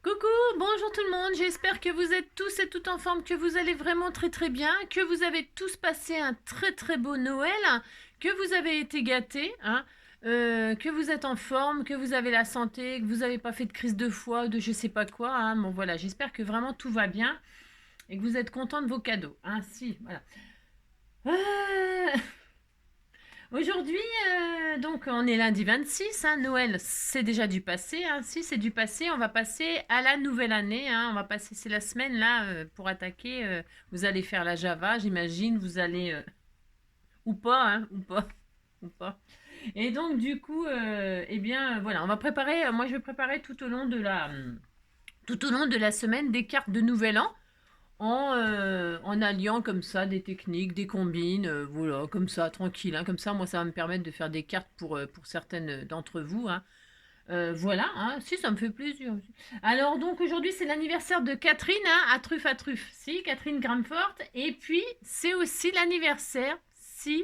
Coucou, bonjour tout le monde, j'espère que vous êtes tous et toutes en forme, que vous allez vraiment très très bien, que vous avez tous passé un très très beau Noël, que vous avez été gâtés, que vous êtes en forme, que vous avez la santé, que vous n'avez pas fait de crise de foie ou de je sais pas quoi. Bon voilà, j'espère que vraiment tout va bien et que vous êtes contents de vos cadeaux. Si, voilà. Euh, Aujourd'hui, donc on est lundi 26, Noël c'est déjà du passé, si c'est du passé, on va passer à la nouvelle année, on va passer, c'est la semaine là pour attaquer, vous allez faire la Java, j'imagine, vous allez, ou pas, ou pas, ou pas. Et donc du coup, eh bien voilà, on va préparer, moi je vais préparer tout au long de la semaine des cartes de Nouvel An, en alliant comme ça des techniques, des combines, voilà, comme ça, tranquille, comme ça, moi, ça va me permettre de faire des cartes pour certaines d'entre vous, voilà, si, ça me fait plaisir. Alors, donc, aujourd'hui, c'est l'anniversaire de Catherine, à truffe, si, Catherine Gramfort, et puis, c'est aussi l'anniversaire, si,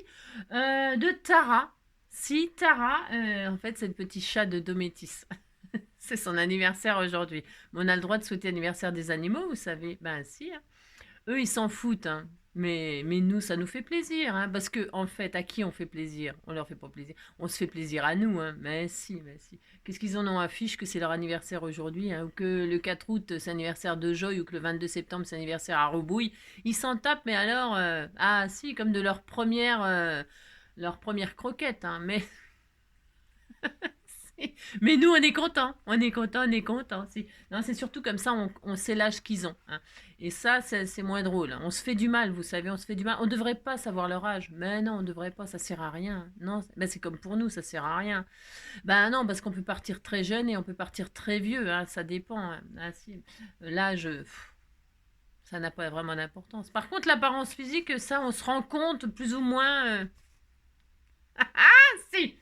de Tara, si, Tara, en fait, c'est le petit chat de Dométis. C'est son anniversaire aujourd'hui. Mais on a le droit de souhaiter l'anniversaire des animaux, vous savez. Ben si. Eux, ils s'en foutent. Mais nous, ça nous fait plaisir. Parce que, en fait, à qui on fait plaisir? On leur fait pas plaisir. On se fait plaisir à nous. Mais si, mais si. Qu'est-ce qu'ils en ont à fiche que c'est leur anniversaire aujourd'hui, ou que le 4 août, c'est l'anniversaire de Joy, ou que le 22 septembre, c'est l'anniversaire à Rebouille. Ils s'en tapent, mais alors, si, comme de leur première croquette. Mais mais nous, on est contents, on est contents, on est contents. Non, c'est surtout comme ça, on sait l'âge qu'ils ont. Et ça, c'est moins drôle. On se fait du mal, vous savez, on se fait du mal. On ne devrait pas savoir leur âge. Mais non, on ne devrait pas, ça sert à rien. Non, ben, c'est comme pour nous, ça sert à rien. Ben non, parce qu'on peut partir très jeune et on peut partir très vieux, ça dépend. Si. L'âge, ça n'a pas vraiment d'importance. Par contre, l'apparence physique, ça, on se rend compte plus ou moins. Si.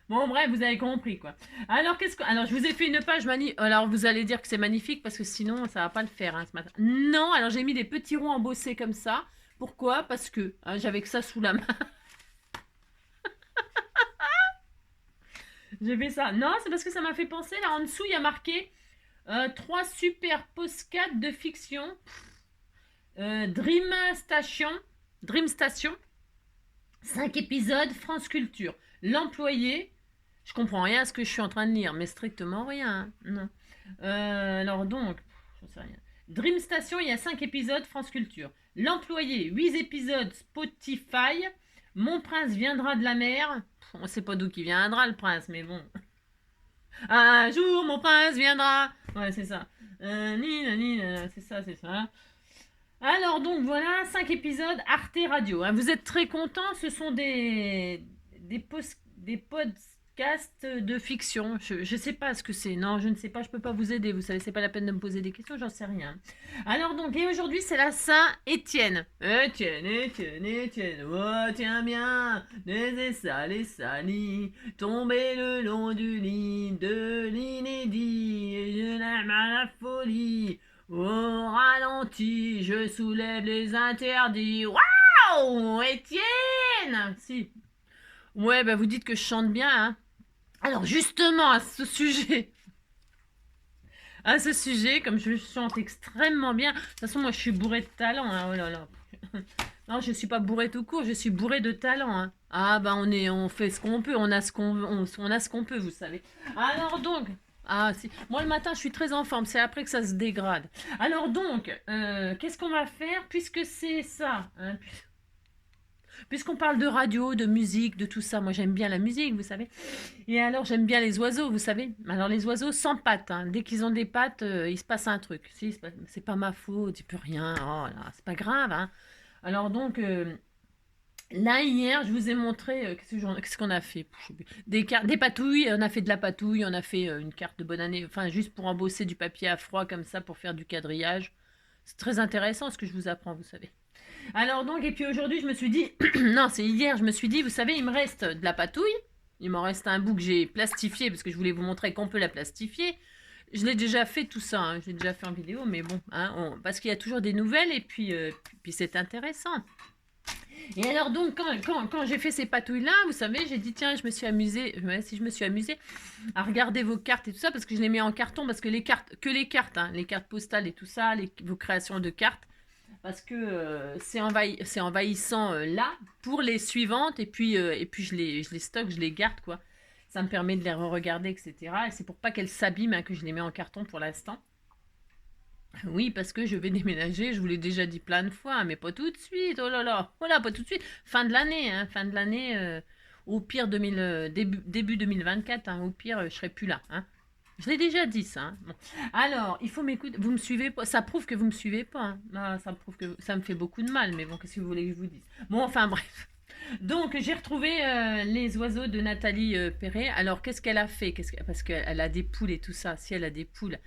Bon, bref, vous avez compris, quoi. Alors, alors, je vous ai fait une page magnifique. Alors, vous allez dire que c'est magnifique parce que sinon, ça va pas le faire, ce matin. Non, alors j'ai mis des petits ronds embossés comme ça. Pourquoi? Parce que j'avais que ça sous la main. J'ai fait ça. Non, c'est parce que ça m'a fait penser. Là, en dessous, il y a marqué 3 super postcards de fiction. Dream Station. Dream Station. 5 épisodes, France Culture. L'employé. Je comprends rien à ce que je suis en train de lire, mais strictement rien. Non. Alors donc, j'en sais rien. Dream Station, il y a 5 épisodes, France Culture. L'employé, 8 épisodes, Spotify. Mon prince viendra de la mer. On sait pas d'où qui viendra le prince, mais bon. Un jour, mon prince viendra. Ouais, c'est ça. C'est ça, c'est ça. Alors donc voilà, 5 épisodes Arte Radio. Vous êtes très contents, ce sont des podcasts de fiction. Je ne sais pas ce que c'est. Non, je ne sais pas, je ne peux pas vous aider. Vous savez, c'est pas la peine de me poser des questions, j'en sais rien. Alors donc, et aujourd'hui, c'est la Saint-Étienne. Étienne. Oh, tiens bien, les salis, tomber le long du lit de l'inédit, et je l'aime à la folie. Au ralenti, je soulève les interdits. Waouh, Étienne! Si. Ouais, bah vous dites que je chante bien, Alors justement, à ce sujet, comme je chante extrêmement bien, de toute façon, moi je suis bourrée de talent, oh là là. Non, je suis pas bourrée tout court, je suis bourrée de talent, Ah bah on fait ce qu'on peut, on a ce qu'on peut, vous savez. Alors donc, si. Moi le matin je suis très en forme, c'est après que ça se dégrade. Alors donc, qu'est-ce qu'on va faire puisque c'est ça, puisqu'on parle de radio, de musique, de tout ça, moi j'aime bien la musique, vous savez. Et alors j'aime bien les oiseaux, vous savez. Alors les oiseaux sans pattes, dès qu'ils ont des pattes, il se passe un truc. Si, c'est pas ma faute, il peut rien, oh là, c'est pas grave. Alors donc, là hier, je vous ai montré, qu'est-ce qu'on a fait? Des patouilles, on a fait de la patouille, on a fait une carte de bonne année, enfin juste pour embosser du papier à froid comme ça, pour faire du quadrillage. C'est très intéressant ce que je vous apprends, vous savez. Alors donc, et puis aujourd'hui, je me suis dit, non, c'est hier, je me suis dit, vous savez, il me reste de la patouille, il m'en reste un bout que j'ai plastifié, parce que je voulais vous montrer qu'on peut la plastifier. Je l'ai déjà fait tout ça, je l'ai déjà fait en vidéo, mais bon, parce qu'il y a toujours des nouvelles, et puis c'est intéressant. Et alors donc, quand j'ai fait ces patouilles-là, vous savez, j'ai dit, tiens, je me suis amusée, ouais, si je me suis amusée à regarder vos cartes et tout ça, parce que je les mets en carton, parce que les cartes, hein, les cartes postales et tout ça, vos créations de cartes, parce que c'est envahissant là pour les suivantes, et puis je les stocke, je les garde, quoi. Ça me permet de les re-regarder, etc. Et c'est pour pas qu'elles s'abîment hein, que je les mets en carton pour l'instant. Oui, parce que je vais déménager, je vous l'ai déjà dit plein de fois, hein, mais pas tout de suite, oh là là, voilà, pas tout de suite. Fin de l'année, hein, fin de l'année, au pire début 2024, hein, au pire, je serai plus là. Hein. Je l'ai déjà dit ça. Hein. Bon. Alors, il faut m'écouter, vous me suivez pas, ça prouve que vous me suivez pas. Hein. Ah, ça me prouve que ça me fait beaucoup de mal, mais bon, qu'est-ce que vous voulez que je vous dise? Bon, enfin bref. Donc, j'ai retrouvé les oiseaux de Nathalie Perret. Alors, qu'est-ce qu'elle a fait? Parce qu'elle a des poules et tout ça. Si elle a des poules,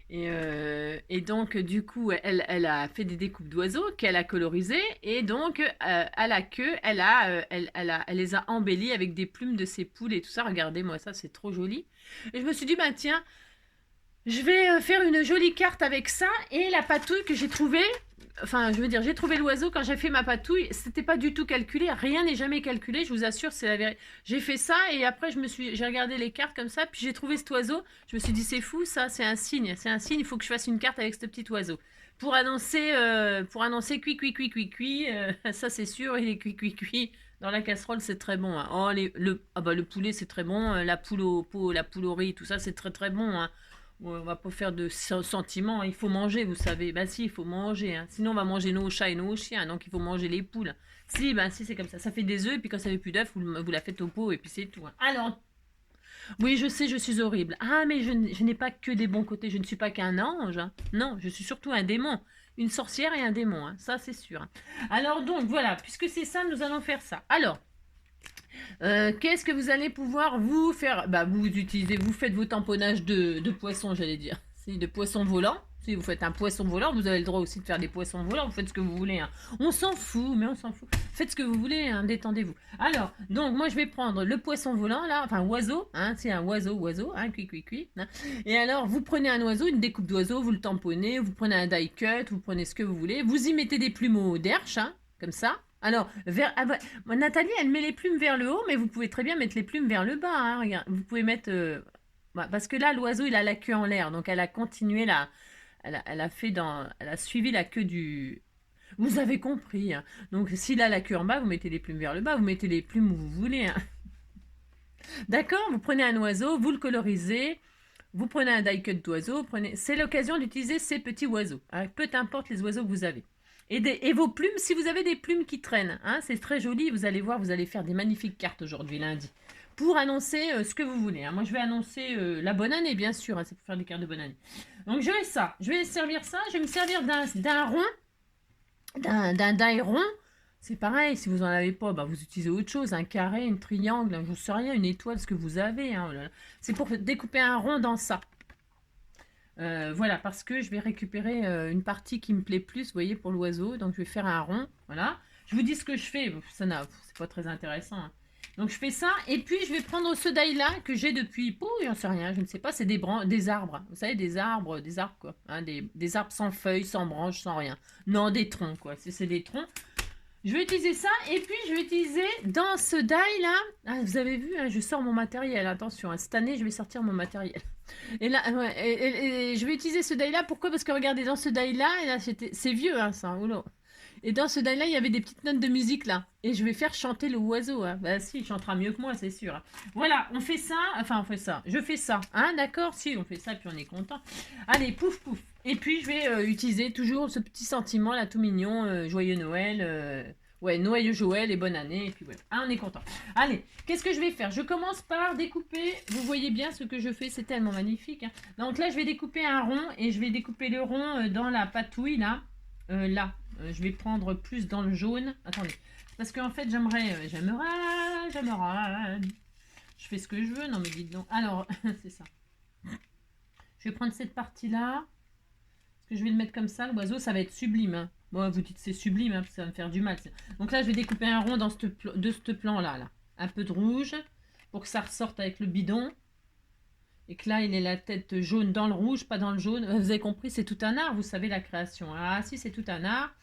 et donc, du coup, elle a fait des découpes d'oiseaux qu'elle a colorisées. Et donc, à la queue, elle les a embellies avec des plumes de ses poules et tout ça. Regardez-moi ça, c'est trop joli. Et je me suis dit, bah tiens, je vais faire une jolie carte avec ça. Et la patouille que j'ai trouvée, enfin, je veux dire, j'ai trouvé l'oiseau quand j'ai fait ma patouille. C'était pas du tout calculé. Rien n'est jamais calculé, je vous assure, c'est la vérité. J'ai fait ça et après, j'ai regardé les cartes comme ça. Puis j'ai trouvé cet oiseau. Je me suis dit, c'est fou, ça, c'est un signe. C'est un signe, il faut que je fasse une carte avec ce petit oiseau. Pour annoncer cuit, cuit, cuit, cuit, cuit. Ça, c'est sûr, il est cuit, cuit, cuit. Dans la casserole, c'est très bon. Hein. Oh, le poulet, c'est très bon. La poule au pot, la poule au riz, tout ça, c'est très, très bon. Hein. Ouais, on va pas faire de sentiments, il faut manger, vous savez. Bah si, il faut manger. Hein. Sinon, on va manger nos chats et nos chiens, donc il faut manger les poules. Si, bah si, c'est comme ça. Ça fait des œufs, et puis quand ça fait plus d'œufs, vous la faites au pot, et puis c'est tout. Hein. Alors, oui, je sais, je suis horrible. Ah, mais je n'ai pas que des bons côtés, je ne suis pas qu'un ange. Hein. Non, je suis surtout un démon. Une sorcière et un démon, hein. Ça c'est sûr. Hein. Alors donc, voilà, puisque c'est ça, nous allons faire ça. Alors, qu'est-ce que vous allez pouvoir vous faire? Bah, vous faites vos tamponnages de poissons, j'allais dire. C'est de poissons volants. Si vous faites un poisson volant, vous avez le droit aussi de faire des poissons volants. Vous faites ce que vous voulez. Hein. On s'en fout, mais on s'en fout. Faites ce que vous voulez, hein, détendez-vous. Alors, donc, moi, je vais prendre le poisson volant, là, enfin, oiseau, hein, c'est un oiseau, hein, cuit, cuit, cuit. Hein. Et alors, vous prenez un oiseau, une découpe d'oiseau, vous le tamponnez, vous prenez un die cut, vous prenez ce que vous voulez. Vous y mettez des plumeaux d'herche, hein, comme ça. Alors, Nathalie, elle met les plumes vers le haut, mais vous pouvez très bien mettre les plumes vers le bas. Hein, regarde. Vous pouvez mettre... parce que là, l'oiseau, il a la queue en l'air. Donc, elle a continué la... Elle a suivi la queue du... Vous avez compris. Hein. Donc, s'il a la queue en bas, vous mettez les plumes vers le bas. Vous mettez les plumes où vous voulez. Hein. D'accord? Vous prenez un oiseau, vous le colorisez. Vous prenez un die cut d'oiseau. C'est l'occasion d'utiliser ces petits oiseaux. Hein, peu importe les oiseaux que vous avez. Et vos plumes, si vous avez des plumes qui traînent, hein, c'est très joli, vous allez voir, vous allez faire des magnifiques cartes aujourd'hui, lundi, pour annoncer ce que vous voulez. Hein. Moi, je vais annoncer la bonne année, bien sûr, hein, c'est pour faire des cartes de bonne année. Donc, je vais servir ça, je vais me servir d'un rond, d'un die rond. C'est pareil, si vous n'en avez pas, bah, vous utilisez autre chose, un carré, un triangle, je ne sais rien, une étoile, ce que vous avez. Hein, oh c'est pour découper un rond dans ça. Voilà, parce que je vais récupérer une partie qui me plaît plus, vous voyez, pour l'oiseau. Donc, je vais faire un rond, voilà. Je vous dis ce que je fais, c'est pas très intéressant. Hein. Donc, je fais ça, et puis je vais prendre ce die-là que j'ai depuis, j'en sais rien, je ne sais pas, c'est des arbres. Vous savez, des arbres quoi. Hein, des arbres sans feuilles, sans branches, sans rien. Non, des troncs, quoi. C'est des troncs. Je vais utiliser ça, et puis je vais utiliser dans ce die-là, ah, vous avez vu, hein, je sors mon matériel, attention, hein, cette année, je vais sortir mon matériel. Et là, ouais, et je vais utiliser ce die-là. Pourquoi? Parce que regardez, dans ce die-là, c'est vieux, hein, ça. Oula. Et dans ce die-là, il y avait des petites notes de musique, là. Et je vais faire chanter le oiseau. Hein. Bah si, il chantera mieux que moi, c'est sûr. Hein. Voilà, on fait ça. Enfin, on fait ça. Je fais ça. Hein, d'accord? Si, on fait ça, puis on est content. Allez, pouf, pouf. Et puis, je vais utiliser toujours ce petit sentiment, là, tout mignon. Joyeux Noël. Ouais, Noël Joël et bonne année. Et puis voilà. Ah, on est content. Allez, qu'est-ce que je vais faire? Je commence par découper. Vous voyez bien ce que je fais, c'est tellement magnifique. Hein. Donc là, je vais découper un rond et je vais découper le rond dans la patouille là. Je vais prendre plus dans le jaune. Attendez, parce qu'en fait, j'aimerais. Je fais ce que je veux. Non, mais dites donc. Alors, c'est ça. Je vais prendre cette partie là. Parce que je vais le mettre comme ça. L'oiseau, ça va être sublime. Hein. Bon, vous dites c'est sublime, hein, parce que ça va me faire du mal. Donc là, je vais découper un rond de ce plan-là. Là. Un peu de rouge, pour que ça ressorte avec le bidon. Et que là, il ait la tête jaune dans le rouge, pas dans le jaune. Vous avez compris, c'est tout un art, vous savez, la création. Ah si, c'est tout un art.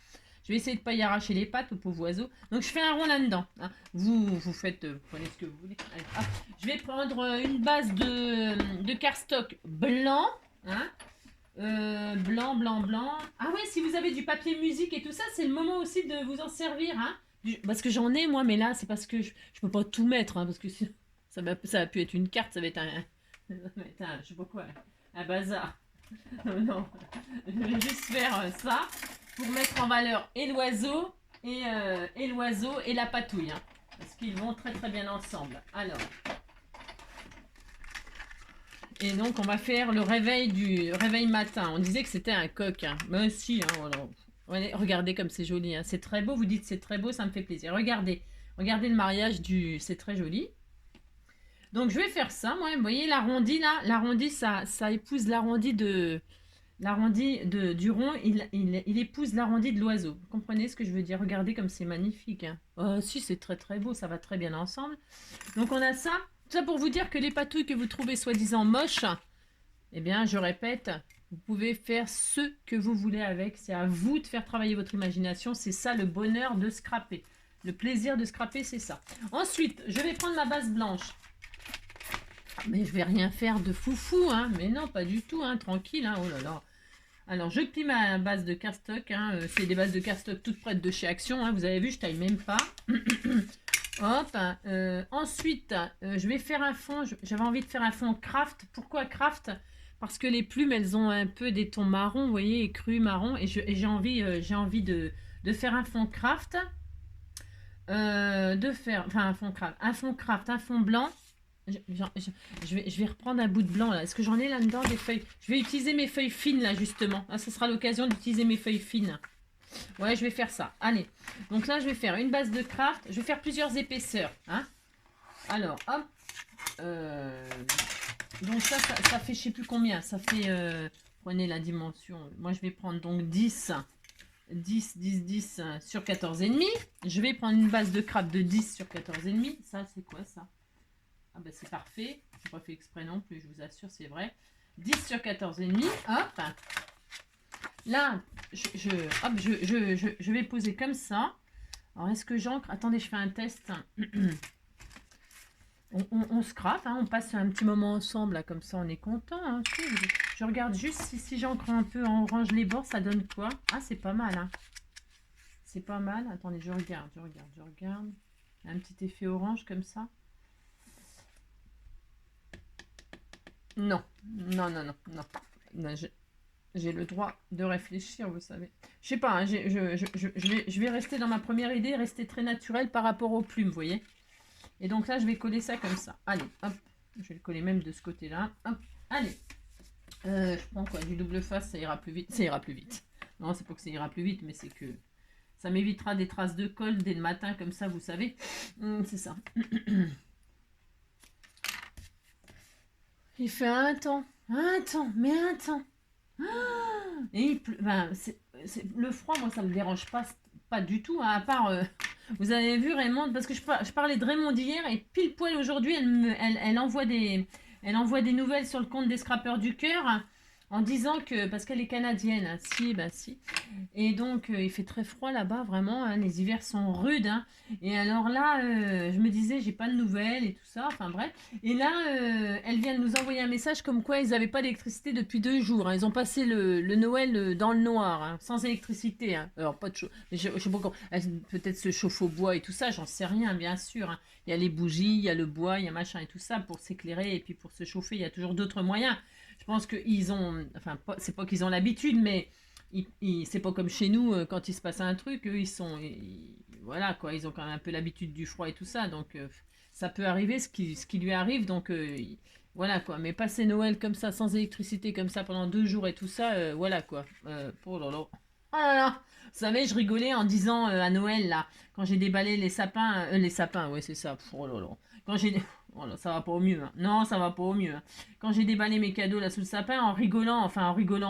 Je vais essayer de ne pas y arracher les pattes au pauvre oiseau. Donc je fais un rond là-dedans. Hein. Vous faites, prenez ce que vous voulez. Allez, hop. Je vais prendre une base de cardstock blanc. Hein. Blanc. Ah ouais, si vous avez du papier musique et tout ça, c'est le moment aussi de vous en servir. Hein. Parce que j'en ai moi, mais là, c'est parce que je peux pas tout mettre. Hein, parce que ça va plus être une carte, ça va être je sais pas quoi, un bazar. Non, je vais juste faire ça pour mettre en valeur et l'oiseau et la patouille. Hein, parce qu'ils vont très très bien ensemble. Alors. Et donc on va faire le réveil matin. On disait que c'était un coq. Hein. Mais si, hein, voilà. Regardez comme c'est joli. Hein. C'est très beau, vous dites c'est très beau, ça me fait plaisir. Regardez le mariage c'est très joli. Donc je vais faire ça, moi. Vous voyez l'arrondi là, l'arrondi ça épouse l'arrondi du rond, il épouse l'arrondi de l'oiseau. Vous comprenez ce que je veux dire? Regardez comme c'est magnifique. Hein. Oh, si, c'est très très beau, ça va très bien ensemble. Donc on a ça. Tout ça pour vous dire que les patouilles que vous trouvez soi-disant moches, eh bien je répète, vous pouvez faire ce que vous voulez avec. C'est à vous de faire travailler votre imagination. C'est ça le bonheur de scraper. Le plaisir de scraper, c'est ça. Ensuite, je vais prendre ma base blanche. Mais je vais rien faire de foufou, hein. Mais non, pas du tout, hein. Tranquille, hein. Oh là là. Alors, je plie ma base de cardstock. Hein. C'est des bases de cardstock toutes prêtes de chez Action. Hein. Vous avez vu, je taille même pas. Hop. Ensuite, je vais faire un fond. J'avais envie de faire un fond craft. Pourquoi craft? Parce que les plumes, elles ont un peu des tons marron, vous voyez, cru marron. Et j'ai envie de faire un fond craft. Un fond craft, un fond blanc. Je vais reprendre un bout de blanc là. Est-ce que j'en ai là-dedans des feuilles? Je vais utiliser mes feuilles fines là justement. Ah, ce sera l'occasion d'utiliser mes feuilles fines. Ouais, je vais faire ça. Allez. Donc là, je vais faire une base de craft. Je vais faire plusieurs épaisseurs. Hein. Alors, hop. Donc ça fait je sais plus combien. Ça fait... prenez la dimension. Moi, je vais prendre donc 10 sur 14,5. Je vais prendre une base de craft de 10 sur 14,5. Ça, c'est quoi ça? Ah ben c'est parfait, je n'ai pas fait exprès non plus, je vous assure, c'est vrai. 10 sur 14,5, hop. Là, je vais poser comme ça. Alors, est-ce que j'encre? Attendez, je fais un test. On scrape, hein, on passe un petit moment ensemble, là, comme ça, on est content. Hein. Je regarde juste si j'encre un peu, on range les bords, ça donne quoi? Ah, c'est pas mal, hein. C'est pas mal. Attendez, je regarde. Un petit effet orange, comme ça. Non, j'ai le droit de réfléchir, vous savez. Je sais pas, hein, je vais rester dans ma première idée, rester très naturel par rapport aux plumes, vous voyez. Et donc là, je vais coller ça comme ça. Allez, hop, je vais le coller même de ce côté-là. Hop, allez. Je prends quoi? Du double face, ça ira plus vite. Ça ira plus vite. Non, c'est pas que ça ira plus vite, mais c'est que ça m'évitera des traces de colle dès le matin, comme ça, vous savez. C'est ça. Il fait un temps. Et il pleut. Ben, le froid, moi, ça me dérange pas du tout. Hein, à part, vous avez vu Raymond, parce que je parlais de Raymond hier et pile poil aujourd'hui, elle envoie des nouvelles sur le compte des Scrappeurs du Cœur. En disant que, parce qu'elle est canadienne, hein, si, et donc il fait très froid là-bas, vraiment, hein, les hivers sont rudes, hein, et alors là, je me disais, j'ai pas de nouvelles et tout ça, enfin bref, et là, elle vient de nous envoyer un message comme quoi ils n'avaient pas d'électricité depuis 2 jours, hein, ils ont passé le Noël dans le noir, hein, sans électricité, hein. Alors pas de chaud, je sais pas comment, peut-être se chauffe au bois et tout ça, j'en sais rien, bien sûr, hein. Il y a les bougies, il y a le bois, il y a machin et tout ça, pour s'éclairer, et puis pour se chauffer, il y a toujours d'autres moyens. Je pense qu'ils ont, enfin, c'est pas qu'ils ont l'habitude, mais c'est pas comme chez nous, quand il se passe un truc, eux, voilà, quoi, ils ont quand même un peu l'habitude du froid et tout ça, donc ça peut arriver ce qui lui arrive, donc voilà, quoi. Mais passer Noël comme ça, sans électricité, comme ça, pendant 2 jours et tout ça, voilà, quoi. Oh là là. Oh là là. Vous savez, je rigolais en disant à Noël, là, quand j'ai déballé les sapins, ouais, c'est ça, oh là là. Quand j'ai... Oh là, ça va pas au mieux. Hein. Non, ça va pas au mieux. Hein. Quand j'ai déballé mes cadeaux là sous le sapin, en rigolant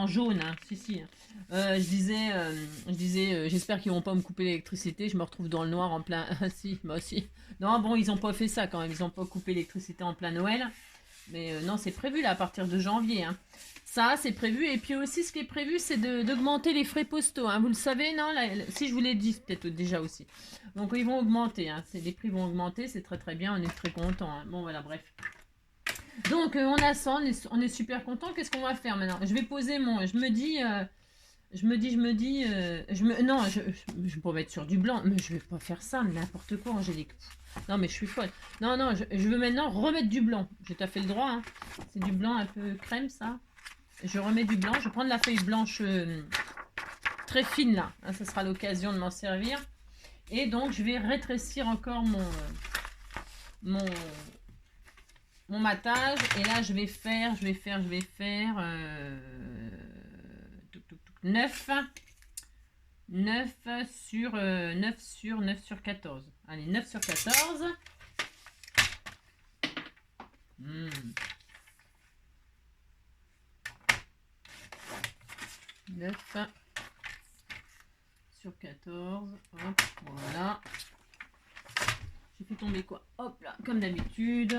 jaune, hein. Si. Je disais, j'espère qu'ils vont pas me couper l'électricité. Je me retrouve dans le noir en plein. Si. Non, bon, ils ont pas fait ça quand même. Ils ont pas coupé l'électricité en plein Noël. Mais non, c'est prévu là à partir de janvier. Hein. Ça, c'est prévu. Et puis aussi, ce qui est prévu, c'est d'augmenter les frais postaux. Hein. Vous le savez, non? Si je vous l'ai dit, peut-être déjà aussi. Donc, ils vont augmenter. Hein. Les prix vont augmenter. C'est très très bien. On est très content. Hein. Bon, voilà, bref. Donc, on a ça. On est super content. Qu'est-ce qu'on va faire maintenant? Je vais poser mon... Je me dis... non, je pourrais mettre sur du blanc. Mais je vais pas faire ça. N'importe quoi, Angélique. Non, mais je suis folle. Non, non, je veux maintenant remettre du blanc. J'ai tout à fait le droit. Hein. C'est du blanc un peu crème, ça. Je remets du blanc. Je vais prendre la feuille blanche très fine, là. Hein, ça sera l'occasion de m'en servir. Et donc, je vais rétrécir encore mon matage. Et là, je vais faire 9 sur 14. Allez, 9 sur 14. 9 sur 14. Hop, voilà. J'ai fait tomber quoi? Hop là, comme d'habitude.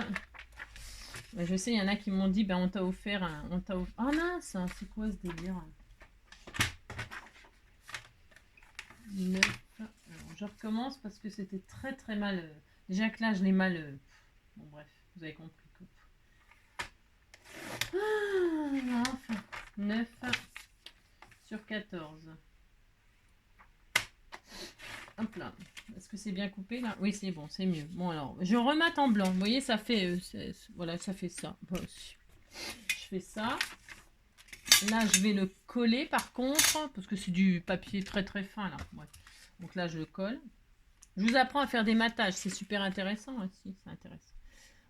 Je sais, il y en a qui m'ont dit, ben on t'a offert un... Oh mince, c'est quoi ce délire? 9. Alors, je recommence parce que c'était très très mal. Déjà que là, je l'ai mal... Bon, bref, vous avez compris. Enfin, 9 sur 14. Hop là. Est-ce que c'est bien coupé là? Oui, c'est bon, c'est mieux. Bon, alors, je remate en blanc. Vous voyez, ça fait... voilà, ça fait ça. Bon, je fais ça. Là, je vais le coller par contre, parce que c'est du papier très très fin là. Ouais. Donc là, je le colle. Je vous apprends à faire des matages, c'est super intéressant aussi, c'est intéressant.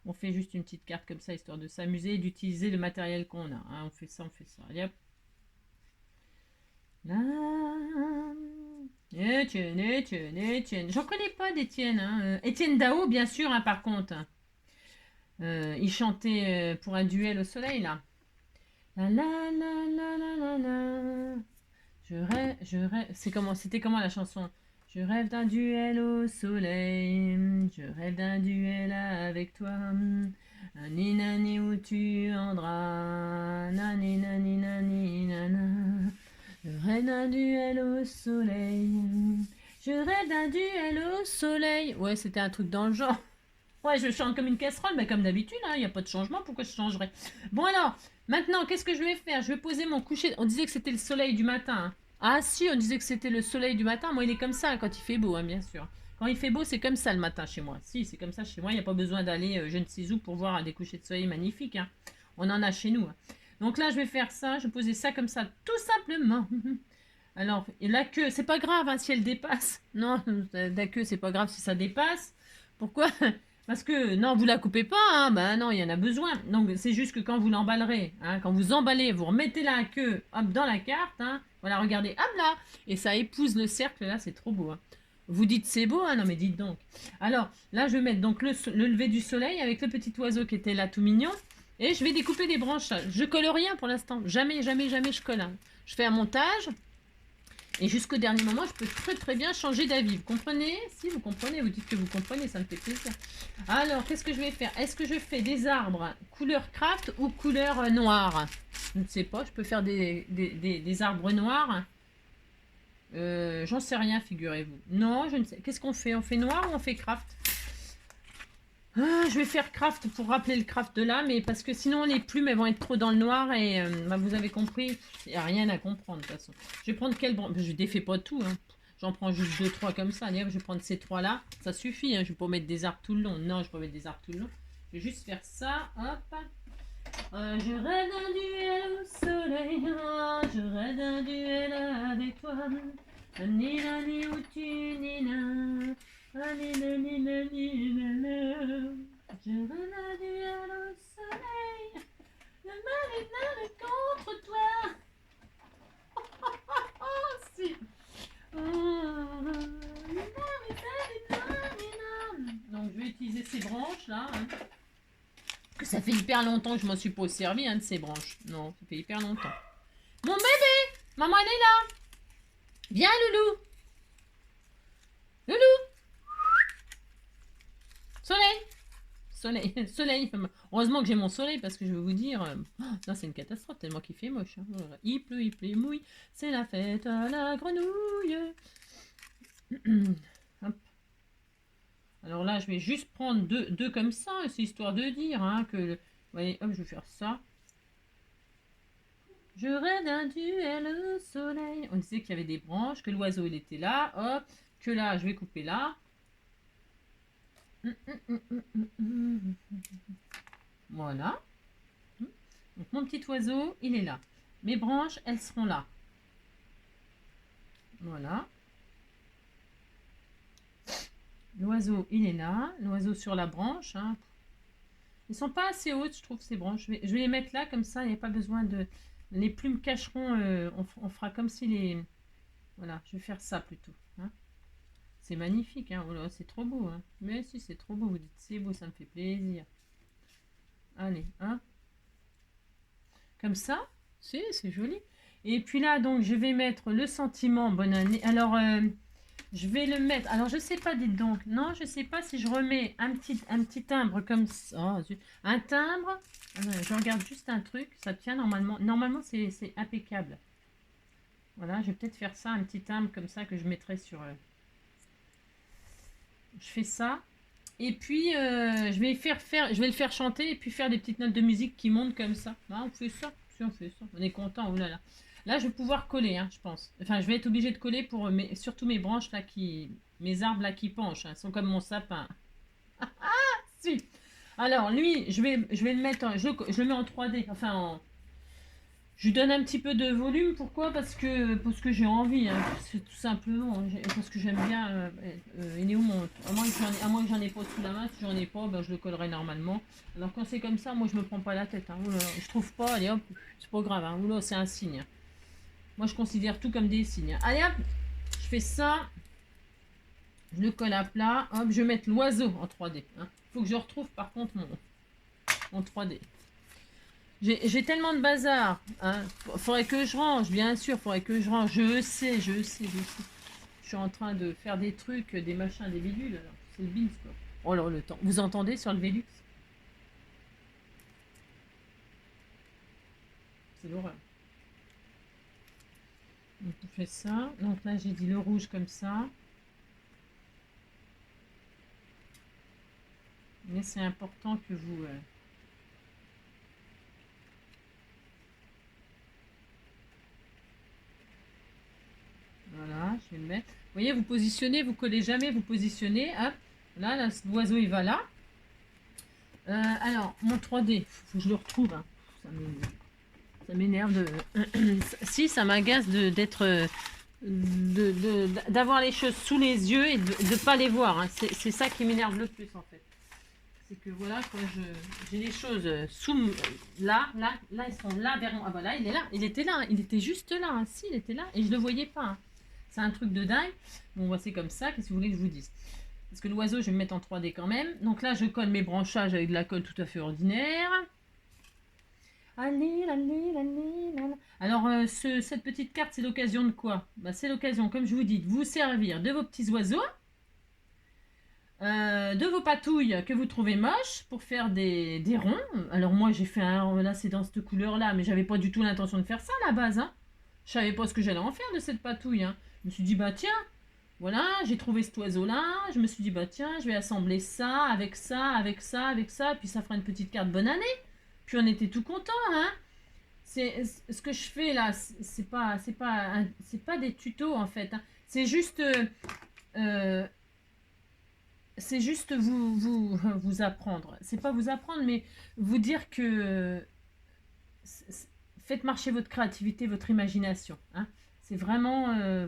On fait juste une petite carte comme ça, histoire de s'amuser et d'utiliser le matériel qu'on a. Hein. On fait ça. Allez hop. Étienne. J'en connais pas d'Étienne. Hein. Étienne Dao, bien sûr, hein, par contre. Il chantait pour un duel au soleil, là. La la la la la la la. Je rêve. C'était comment la chanson? Je rêve d'un duel au soleil. Je rêve d'un duel avec toi. Nani nani où tu andras. Nani nani nani nana. Je rêve d'un duel au soleil. Je rêve d'un duel au soleil. Ouais, c'était un truc dans le genre. Ouais, je chante comme une casserole, mais comme d'habitude, il n'y a pas de changement, pourquoi je changerais? Bon alors, maintenant, qu'est-ce que je vais faire? Je vais poser mon coucher. On disait que c'était le soleil du matin. Hein. Ah si, on disait que c'était le soleil du matin. Moi, il est comme ça hein, quand il fait beau, hein, bien sûr. Quand il fait beau, c'est comme ça le matin chez moi. Si, c'est comme ça chez moi. Il n'y a pas besoin d'aller je ne sais où pour voir des couchers de soleil magnifiques. Hein. On en a chez nous. Hein. Donc là, je vais faire ça. Je vais poser ça comme ça, tout simplement. Alors, la queue, c'est pas grave hein, si elle dépasse. Non, la queue, c'est pas grave si ça dépasse. Pourquoi? Parce que, non, vous la coupez pas, hein, ben non, il y en a besoin. Donc, c'est juste que quand vous l'emballerez, hein, quand vous emballez, vous remettez la queue hop, dans la carte, hein, voilà, regardez, hop là, et ça épouse le cercle, là, c'est trop beau. Hein. Vous dites c'est beau, hein, non mais dites donc. Alors, là, je vais mettre donc le lever du soleil avec le petit oiseau qui était là tout mignon, et je vais découper des branches. Je colle rien pour l'instant, jamais je colle. Hein. Je fais un montage. Et jusqu'au dernier moment, je peux très très bien changer d'avis. Vous comprenez? Si vous comprenez, vous dites que vous comprenez, ça me fait plaisir. Alors, qu'est-ce que je vais faire? Est-ce que je fais des arbres couleur craft ou couleur noire? Je ne sais pas, je peux faire des arbres noirs. J'en sais rien, figurez-vous. Non, je ne sais. Qu'est-ce qu'on fait? On fait noir ou on fait craft? Je vais faire craft pour rappeler le craft de là, mais parce que sinon les plumes elles vont être trop dans le noir et bah, vous avez compris, il n'y a rien à comprendre de toute façon. Je vais prendre quelle branche? Je ne défais pas tout, hein. J'en prends juste 2-3 comme ça. Allez, je vais prendre ces 3 là, ça suffit, hein. Je ne vais pas mettre des arbres tout le long. Non, je ne vais pas mettre des arbres tout le long. Je vais juste faire ça, hop. Je rêve d'un duel au soleil, je rêve d'un duel avec toi. Ni ni où tu nina. Je rêve d'un duel au soleil. Le mal est contre toi. Si. Donc je vais utiliser ces branches là. Hein. Que ça fait hyper longtemps que je m'en suis pas servi hein, de ces branches. Non, ça fait hyper longtemps. Mon bébé, maman elle est là. Viens Loulou. Loulou. Soleil. soleil, soleil. Heureusement que j'ai mon soleil parce que je vais vous dire, non, c'est une catastrophe tellement qu'il fait moche. Hein. Voilà. Il pleut, il mouille. C'est la fête à la grenouille. Hop. Alors là, je vais juste prendre deux comme ça, c'est histoire de dire hein, que... Vous voyez, hop, je vais faire ça. Je rêve d'un duel au soleil. On disait qu'il y avait des branches, que l'oiseau il était là, hop, que là, je vais couper là. Voilà. Donc mon petit oiseau, il est là. Mes branches, elles seront là. Voilà. L'oiseau, il est là. L'oiseau sur la branche. Hein. Ils sont pas assez hautes, je trouve, ces branches. Je vais les mettre là, comme ça, il n'y a pas besoin de... Les plumes cacheront, on fera comme si les... Voilà, je vais faire ça plutôt. Hein. C'est magnifique, hein. Oh là, c'est trop beau. Hein. Mais si, c'est trop beau, vous dites, c'est beau, ça me fait plaisir. Allez, hein. Comme ça, c'est joli. Et puis là, donc, je vais mettre le sentiment bonne année. Alors, je vais le mettre... Alors, je sais pas, dites donc. Non, je sais pas si je remets un petit timbre comme ça. Oh, un timbre. Je regarde juste un truc. Ça tient normalement. Normalement, c'est impeccable. Voilà, je vais peut-être faire ça, un petit timbre comme ça que je mettrai sur... Je fais ça. Et puis, je vais le faire chanter et puis faire des petites notes de musique qui montent comme ça. Ah, on fait ça. Si, on fait ça. On est content. Oh là là. Là, je vais pouvoir coller, hein, je pense. Enfin, je vais être obligée de coller pour surtout mes branches là mes arbres là qui penchent. Hein, ils sont comme mon sapin. Ah, si. Alors, lui, je vais le mettre, je le mets en 3D. Enfin, je lui donne un petit peu de volume. Pourquoi? Parce que j'ai envie. Hein, c'est tout simplement. Parce que j'aime bien. Il est où mon... À moins que j'en ai pas sous la main. Si j'en ai pas, ben, je le collerai normalement. Alors, quand c'est comme ça, moi, je me prends pas la tête. Hein. Oula, je trouve pas. Allez hop, c'est pas grave. Hein. Oula, c'est un signe. Moi, je considère tout comme des signes. Allez, hop, je fais ça. Je le colle à plat. Hop, je vais mettre l'oiseau en 3D. Hein. Faut que je retrouve, par contre, mon 3D. J'ai tellement de bazar. Hein. Faudrait que je range, bien sûr. Faudrait que je range. Je sais. Je suis en train de faire des trucs, des machins, des bidules. C'est le bins, quoi. Oh là, le temps. Vous entendez sur le Velux? C'est l'horreur. Donc on fait ça. Donc là j'ai dit le rouge comme ça. Mais c'est important que vous... Voilà, je vais le mettre. Vous voyez, vous positionnez, vous collez jamais, vous positionnez. Hop, là l'oiseau il va là. Alors, mon 3D, faut que je le retrouve. Hein. Ça m'énerve de... si, ça m'agace d'être... d'avoir les choses sous les yeux et de ne pas les voir. Hein. C'est ça qui m'énerve le plus en fait. C'est que voilà, quand j'ai les choses sous... Là, ils sont là vers moi. Ah bah là, il est là. Il était là. Il était juste là. Hein. Si, il était là. Et je le voyais pas. Hein. C'est un truc de dingue. Bon, bah, c'est comme ça. Qu'est-ce que vous voulez que je vous dise? Parce que l'oiseau, je vais me mettre en 3D quand même. Donc là, je colle mes branchages avec de la colle tout à fait ordinaire. Allez. Alors, cette petite carte, c'est l'occasion de quoi? Bah, c'est l'occasion, comme je vous dis, de vous servir de vos petits oiseaux, de vos patouilles que vous trouvez moches pour faire des ronds. Alors moi, j'ai fait un... Là, c'est dans cette couleur-là, mais j'avais pas du tout l'intention de faire ça à la base. Hein. Je savais pas ce que j'allais en faire de cette patouille. Hein. Je me suis dit, bah tiens, voilà, j'ai trouvé cet oiseau-là. Je me suis dit, bah tiens, je vais assembler ça, avec ça, puis ça fera une petite carte bonne année. Puis on était tout content, hein. C'est ce que je fais là, c'est pas des tutos en fait. Hein. C'est juste vous apprendre. C'est pas vous apprendre, mais vous dire que faites marcher votre créativité, votre imagination. Hein. C'est vraiment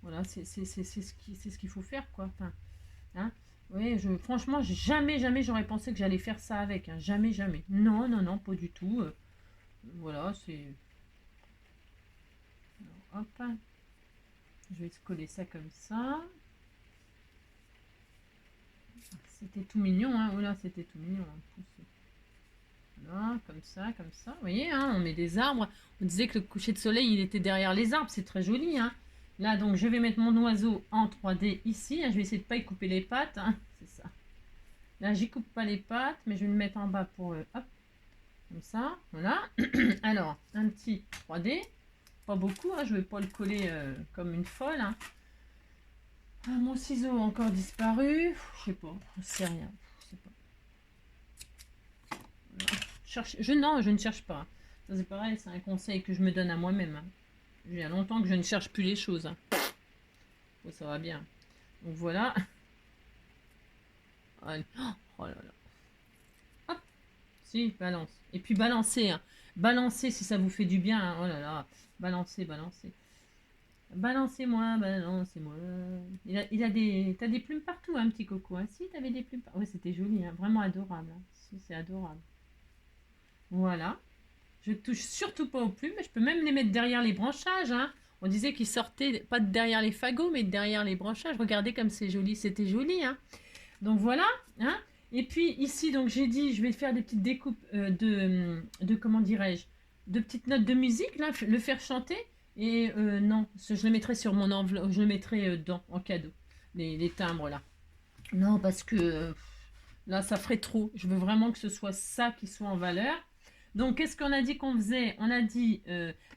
voilà, c'est ce qu'il faut faire quoi. Enfin, hein. Oui, franchement, jamais j'aurais pensé que j'allais faire ça avec. Hein. Jamais. Non, pas du tout. Voilà, c'est... Alors, hop. Je vais coller ça comme ça. C'était tout mignon, hein. Voilà, c'était tout mignon. Hein. Voilà, comme ça. Vous voyez, hein, on met des arbres. On disait que le coucher de soleil, il était derrière les arbres. C'est très joli, hein. Là, donc, je vais mettre mon oiseau en 3D ici. Hein. Je vais essayer de ne pas y couper les pattes. Hein. C'est ça. Là, j'y coupe pas les pattes, mais je vais le mettre en bas pour... hop, comme ça, voilà. Alors, un petit 3D. Pas beaucoup, hein, je vais pas le coller comme une folle. Hein. Ah, mon ciseau a encore disparu. Je sais pas, je sais rien. Je sais pas. Non, je ne cherche pas. Ça, c'est pareil, c'est un conseil que je me donne à moi-même. Hein. Il y a longtemps que je ne cherche plus les choses. Hein. Oh, ça va bien. Donc voilà. Allez. Oh là là. Hop. Si, balance. Et puis balancez. Hein. Balancez si ça vous fait du bien. Hein. Oh là là. Balancez, balancez. Balancez-moi, balancez-moi. Il a des... T'as des plumes partout, hein, petit coco. Hein. Si, t'avais des plumes partout. Ouais, c'était joli. Hein. Vraiment adorable. Hein. Si, c'est adorable. Voilà. Je touche surtout pas aux plumes. Je peux même les mettre derrière les branchages. Hein. On disait qu'ils sortaient pas de derrière les fagots, mais derrière les branchages. Regardez comme c'est joli. C'était joli. Hein. Donc voilà. Hein. Et puis ici, donc j'ai dit, je vais faire des petites découpes de comment dirais-je, de petites notes de musique, là, le faire chanter. Et non, je le mettrai sur mon enveloppe, je le mettrai en cadeau, les timbres là. Non, parce que là, ça ferait trop. Je veux vraiment que ce soit ça qui soit en valeur. Donc, qu'est-ce qu'on a dit qu'on faisait? On a dit,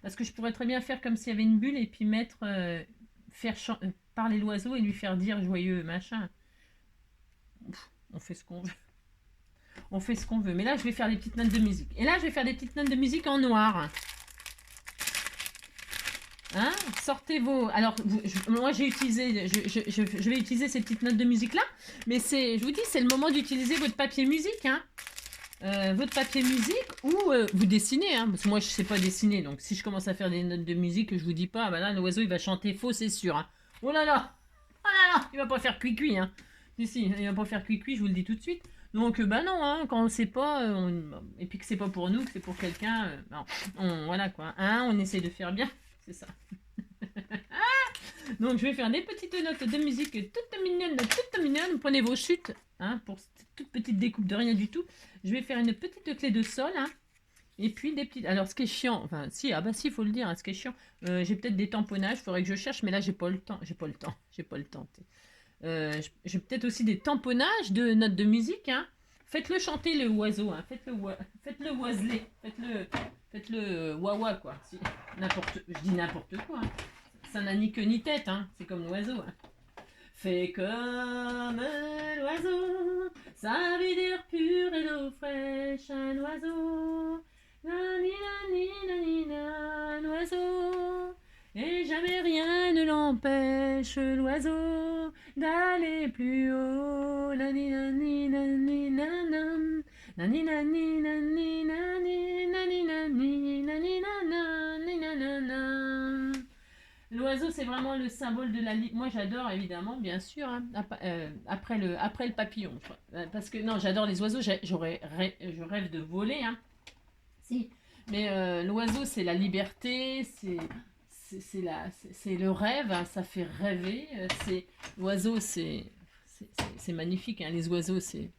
parce que je pourrais très bien faire comme s'il y avait une bulle et puis mettre, faire parler l'oiseau et lui faire dire joyeux machin. On fait ce qu'on veut. On fait ce qu'on veut. Mais là, je vais faire des petites notes de musique. Et là, je vais faire des petites notes de musique en noir. Hein? Sortez vos... Alors, moi, j'ai utilisé... Je vais utiliser ces petites notes de musique-là. Mais je vous dis, c'est le moment d'utiliser votre papier musique. Hein? Votre papier musique ou vous dessinez. Hein? Parce que moi, je ne sais pas dessiner. Donc, si je commence à faire des notes de musique, je vous dis pas, bah là, l'oiseau, il va chanter faux, c'est sûr. Hein? Oh là là! Oh là là! Il va pas faire cuicui. Hein? Si, il va pas faire cuicui, je vous le dis tout de suite. Donc, bah non, hein, quand on sait pas, et puis que c'est pas pour nous, que c'est pour quelqu'un, voilà quoi. Hein, on essaie de faire bien, c'est ça. Donc, je vais faire des petites notes de musique toutes mignonnes, toutes mignonnes. Vous prenez vos chutes, hein, pour toute petite découpe de rien du tout. Je vais faire une petite clé de sol, hein, et puis des petites... Alors, ce qui est chiant, enfin, si, ah bah si, il faut le dire, hein, ce qui est chiant, j'ai peut-être des tamponnages, il faudrait que je cherche, mais là, j'ai pas le temps. J'ai pas le temps. J'ai peut-être aussi des tamponnages de notes de musique. Hein. Faites-le chanter le oiseau. Hein. Faites-le oiseler. Faites-le wawa quoi. Si, je dis n'importe quoi. Hein. Ça n'a ni queue ni tête. Hein. C'est comme l'oiseau. Hein. Fais comme l'oiseau, sa vie d'air pur et d'eau fraîche, un oiseau. Nani, nani, nani, un oiseau. Et jamais rien ne l'empêche, l'oiseau, d'aller plus haut. Nani, nani, nani, nanam. Nani, nani, nani, nani, nani, nani, nani, nani, nanana. L'oiseau, c'est vraiment le symbole de la liberté. Moi, j'adore, évidemment, bien sûr, hein, après le papillon. Parce que, non, j'adore les oiseaux, je rêve de voler. Hein. Si. Mais l'oiseau, c'est la liberté, c'est le rêve, hein, ça fait rêver. L'oiseau, c'est magnifique. Hein, les oiseaux, c'est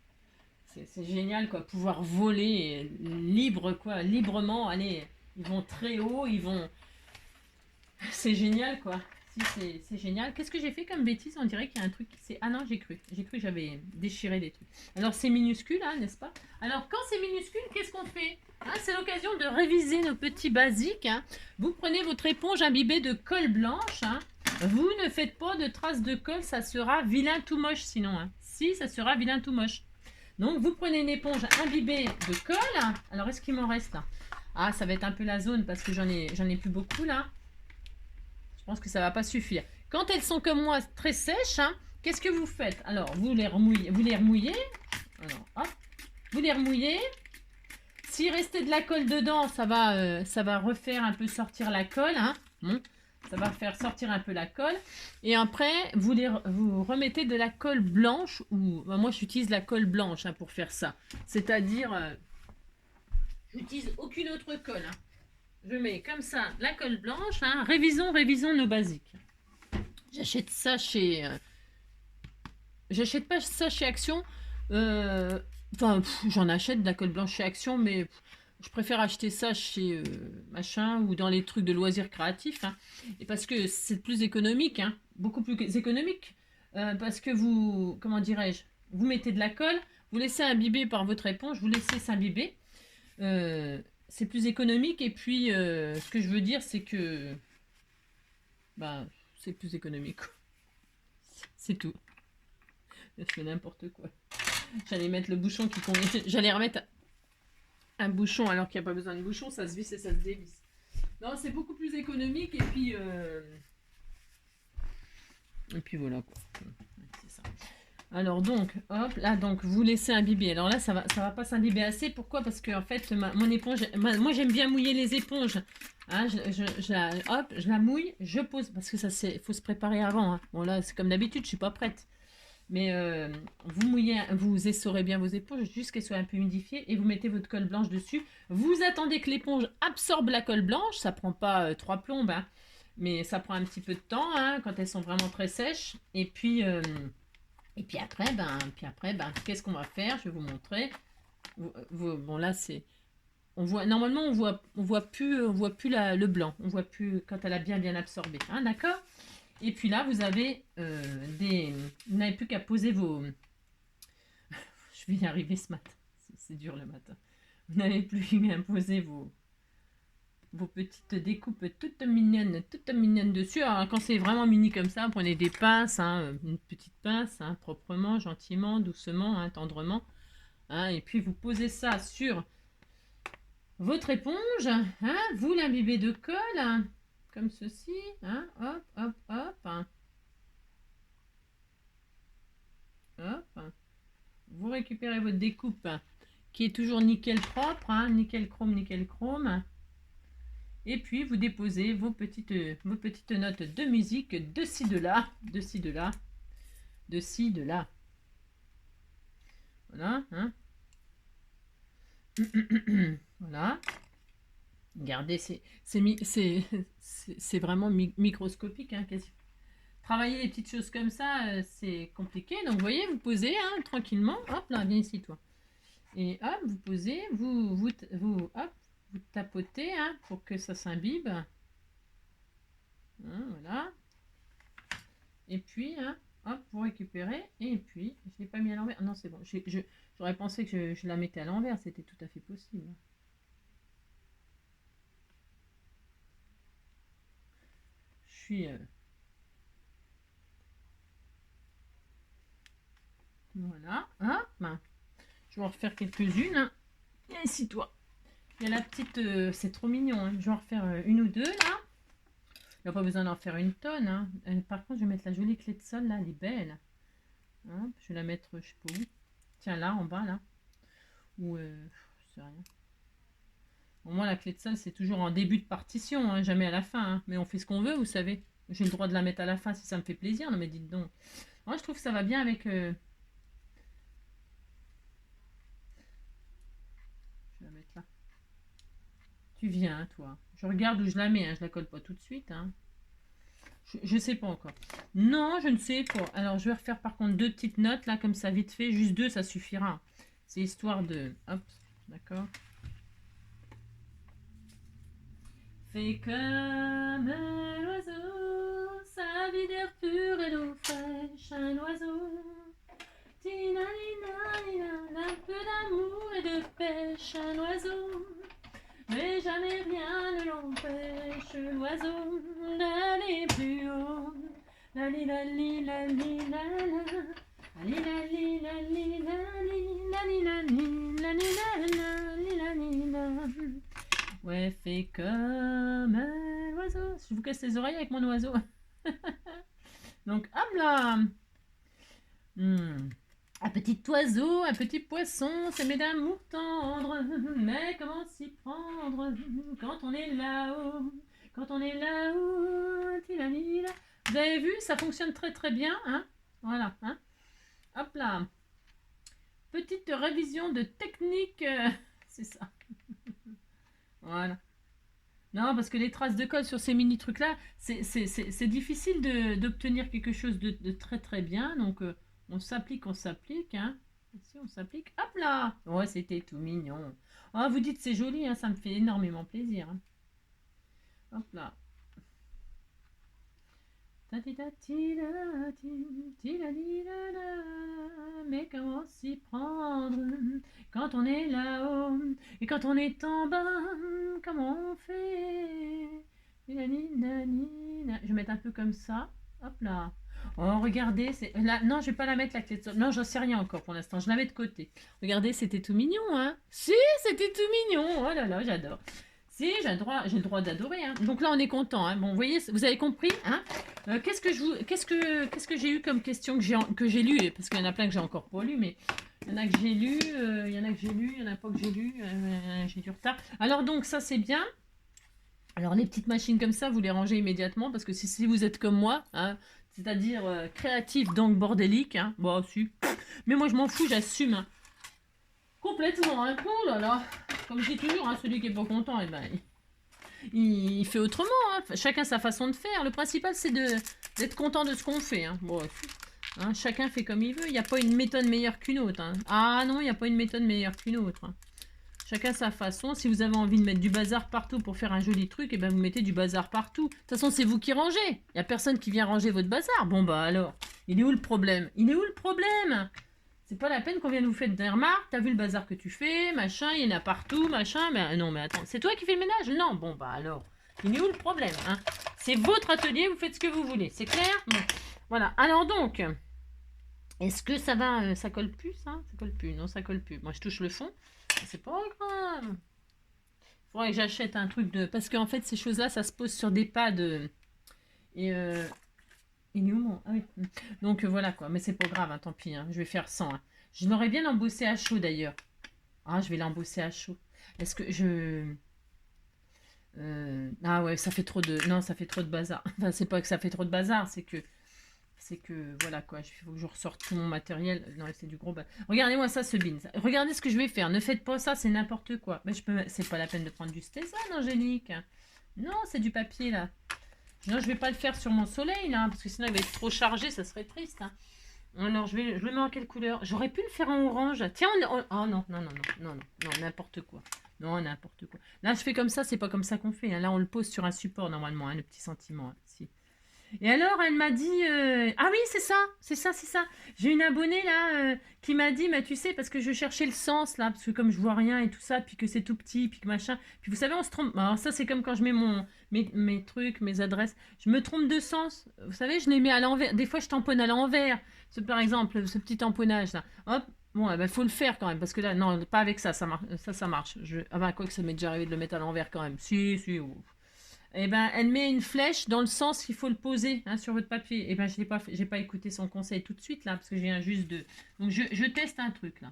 génial, quoi. Pouvoir voler libre, quoi, librement. Allez, ils vont très haut, ils vont... C'est génial, quoi. Si, c'est génial. Qu'est-ce que j'ai fait comme bêtise? On dirait qu'il y a un truc qui s'est... Ah non, j'ai cru que j'avais déchiré des trucs. Alors, c'est minuscule, hein, n'est-ce pas? Alors, quand c'est minuscule, qu'est-ce qu'on fait? Hein, c'est l'occasion de réviser nos petits basiques. Hein. Vous prenez votre éponge imbibée de colle blanche. Hein. Vous ne faites pas de traces de colle, ça sera vilain tout moche sinon. Hein. Si, ça sera vilain tout moche. Donc, vous prenez une éponge imbibée de colle. Alors, est-ce qu'il m'en reste là? Ah, ça va être un peu la zone parce que j'en ai plus beaucoup là. Je pense que ça va pas suffire. Quand elles sont comme moi très sèches, hein, qu'est-ce que vous faites? Alors, vous les remouillez. Alors, hop, vous les remouillez. S'il restait de la colle dedans, ça va refaire un peu sortir la colle. Hein. Ça va faire sortir un peu la colle. Et après, vous remettez de la colle blanche. Moi, j'utilise la colle blanche hein, pour faire ça. C'est-à-dire, j'utilise aucune autre colle. Hein. Je mets comme ça la colle blanche. Hein. Révisons nos basiques. J'achète ça chez... J'achète pas ça chez Action. Enfin, j'en achète de la colle blanche chez Action, mais je préfère acheter ça chez machin ou dans les trucs de loisirs créatifs. Hein. Et parce que c'est plus économique, hein, beaucoup plus économique. Parce que vous, comment dirais-je, vous mettez de la colle, Vous laissez imbiber par votre éponge, vous laissez s'imbiber. C'est plus économique. Et puis, ce que je veux dire, c'est que bah, c'est plus économique. C'est tout. Je fais n'importe quoi. J'allais mettre le bouchon qui convient. J'allais remettre un bouchon alors qu'il n'y a pas besoin de bouchon. Ça se visse et ça se dévisse. Non, c'est beaucoup plus économique. Et puis voilà quoi. C'est ça. Alors donc, hop, là donc vous laissez imbiber. Alors là, ça va pas s'imbiber assez. Pourquoi? Parce que en fait, mon éponge, moi j'aime bien mouiller les éponges. Hein, je la mouille, je pose parce que ça c'est, faut se préparer avant. Hein. Bon là, c'est comme d'habitude, je suis pas prête. Mais vous mouillez, vous essorez bien vos éponges jusqu'à qu'elles soient un peu humidifiées et vous mettez votre colle blanche dessus. Vous attendez que l'éponge absorbe la colle blanche. Ça prend pas 3 plombes, hein, mais ça prend un petit peu de temps hein, quand elles sont vraiment très sèches. Et puis après, qu'est-ce qu'on va faire? Je vais vous montrer. Bon là c'est, on voit normalement on voit plus le blanc. On voit plus quand elle a bien absorbé. Hein, d'accord? Et puis là vous avez vous n'avez plus qu'à poser vos. Je vais y arriver ce matin. C'est dur le matin. Vous n'avez plus qu'à poser vos petites découpes toutes mignonnes dessus. Alors, quand c'est vraiment mini comme ça, prenez des pinces, hein, une petite pince, hein, proprement, gentiment, doucement, hein, tendrement. Hein, et puis vous posez ça sur votre éponge. Hein, vous l'imbibez de colle, hein, comme ceci. Hein, hop, hop, hop. Hein, hop. Hein. Vous récupérez votre découpe hein, qui est toujours nickel propre, hein, nickel chrome. Et puis vous déposez vos petites notes de musique de ci, de là, de ci, de là, de ci, de là. Voilà. Hein. Voilà. Regardez, c'est vraiment microscopique. Hein, quasi. Travailler les petites choses comme ça, c'est compliqué. Donc vous voyez, vous posez hein, tranquillement. Hop là, viens ici toi. Et hop, vous posez, vous tapotez hein, pour que ça s'imbibe. Hein, voilà. Et puis, hein, hop, vous récupérez. Et puis, je ne l'ai pas mis à l'envers. Non, c'est bon. J'aurais pensé que je la mettais à l'envers. C'était tout à fait possible. Je suis... Voilà. Hop. Je vais en refaire quelques-unes. Hein. Et ici, toi. Il y a la petite... c'est trop mignon. Hein. Je vais en refaire une ou deux, là. Il n'y a pas besoin d'en faire une tonne. Hein. Par contre, je vais mettre la jolie clé de sol, là. Elle est belle. Hein. Je vais la mettre, je sais pas où. Tiens, là, en bas, là. Ou... je sais rien. Au moins, la clé de sol, c'est toujours en début de partition, hein, jamais à la fin. Hein. Mais on fait ce qu'on veut, vous savez. J'ai le droit de la mettre à la fin si ça me fait plaisir. Non, mais dites donc. Moi, je trouve que ça va bien avec... Je vais la mettre là. Tu viens, hein, toi. Je regarde où je la mets. Hein. Je la colle pas tout de suite. Hein. Je sais pas encore. Non, je ne sais pas. Alors, je vais refaire par contre 2 petites notes, là, comme ça, vite fait. Juste 2, ça suffira. C'est histoire de... Hop, d'accord. Fais comme l'oiseau, sa vie d'air pur et d'eau fraîche, un oiseau. Tina, un peu d'amour et de pêche, un oiseau. Mais jamais rien ne l'empêche, l'oiseau, d'aller plus haut. La li la li la li la la. La li la li la li la li la li la li la li la li la li la. Ouais, fais comme un oiseau. Je vous casse les oreilles avec mon oiseau. Donc, hop là. Un petit oiseau, un petit poisson, s'aimer d'amour tendre. Mais comment s'y prendre quand on est là-haut? Quand on est là-haut. Vous avez vu, ça fonctionne très très bien. Hein, voilà. Hein. Hop là. Petite révision de technique. C'est ça. Voilà. Non, parce que les traces de colle sur ces mini trucs là, c'est difficile d'obtenir quelque chose de très très bien. Donc on s'applique. Hein. Ici on s'applique. Hop là. Ouais, c'était tout mignon. Oh, vous dites c'est joli, hein, ça me fait énormément plaisir. Hein. Hop là. Mais comment s'y prendre quand on est là-haut et quand on est en bas, comment on fait? Je vais mettre un peu comme ça. Hop là. Oh, regardez, c'est là. Non, je vais pas la mettre la clé de sauvegarde. Non, j'en sais rien encore pour l'instant. Je la mets de côté. Regardez, c'était tout mignon, hein? Si, c'était tout mignon. Oh là là, j'adore. Si, j'ai le droit d'adorer. Hein. Donc là, on est content. Hein. Bon, vous voyez, vous avez compris. Hein. Qu'est-ce que j'ai eu comme question que j'ai lu, parce qu'il y en a plein que j'ai encore pas lu, mais il y en a que j'ai lu, il y en a que j'ai lu, il y en a pas que j'ai lu, j'ai du retard. Alors donc ça c'est bien. Alors les petites machines comme ça, vous les rangez immédiatement parce que si vous êtes comme moi, hein, c'est-à-dire créatif donc bordélique, hein, bon si. Mais moi je m'en fous, j'assume. Hein. Complètement, hein. Oh là là. Comme je dis toujours, hein, celui qui est pas content, eh ben, il fait autrement. Hein. Chacun sa façon de faire. Le principal, c'est d'être content de ce qu'on fait. Hein. Bon, hein, chacun fait comme il veut. Il n'y a pas une méthode meilleure qu'une autre. Hein. Ah non, il n'y a pas une méthode meilleure qu'une autre. Hein. Chacun sa façon. Si vous avez envie de mettre du bazar partout pour faire un joli truc, et ben vous mettez du bazar partout. De toute façon, c'est vous qui rangez. Il n'y a personne qui vient ranger votre bazar. Bon bah alors, il est où le problème? Il est où le problème? C'est pas la peine qu'on vienne vous faire des remarques, t'as vu le bazar que tu fais, machin, il y en a partout, machin, mais non mais attends, c'est toi qui fais le ménage? Non, bon bah alors, il est où le problème, hein? C'est votre atelier, vous faites ce que vous voulez, c'est clair? Bon, voilà, alors donc, est-ce que ça va, ça colle plus, ça? Ça colle plus, non ça colle plus. Moi je touche le fond, c'est pas grave. Faudrait que j'achète un truc de... Parce qu'en fait ces choses-là, ça se pose sur des pads, et il est où mon... Ah oui. Donc voilà quoi, mais c'est pas grave, hein, tant pis, hein, je vais faire sans. Hein. Je l'aurais bien embossé à chaud d'ailleurs. Ah, je vais l'embosser à chaud. Est-ce que je... Ah ouais, ça fait trop de... Non, ça fait trop de bazar. Enfin, c'est pas que ça fait trop de bazar, c'est que... C'est que, voilà quoi, il faut que je ressorte tout mon matériel. Non, c'est du gros... Regardez-moi ça, ce bin. Regardez ce que je vais faire. Ne faites pas ça, c'est n'importe quoi. Mais je peux... C'est pas la peine de prendre du stéphane, Angélique. Non, c'est du papier, là. Non, je vais pas le faire sur mon soleil, là, parce que sinon il va être trop chargé, ça serait triste. Hein. Alors, je le mets en quelle couleur? J'aurais pu le faire en orange. Tiens, oh non, non, non, non, non, non, non, n'importe quoi. Non, n'importe quoi. Là, je fais comme ça, c'est pas comme ça qu'on fait. Hein. Là, on le pose sur un support, normalement, hein, le petit sentiment. Hein, si. Et alors, elle m'a dit... Ah oui, c'est ça, c'est ça, c'est ça. J'ai une abonnée, là, qui m'a dit, mais tu sais, parce que je cherchais le sens, là, parce que comme je vois rien et tout ça, puis que c'est tout petit, puis que machin... Puis vous savez, on se trompe... Alors ça, c'est comme quand je mets mes trucs, mes adresses. Je me trompe de sens. Vous savez, je les mets à l'envers. Des fois, je tamponne à l'envers. Par exemple, ce petit tamponnage, là. Hop, bon, eh ben, faut le faire quand même, parce que là, non, pas avec ça, ça marche. Ah ben, quoi que ça m'est déjà arrivé de le mettre à l'envers quand même. Si, si, ouf. Eh ben, elle met une flèche dans le sens qu'il faut le poser hein, sur votre papier. Eh ben, j'ai pas écouté son conseil tout de suite là, parce que je viens juste de. Donc, je teste un truc là.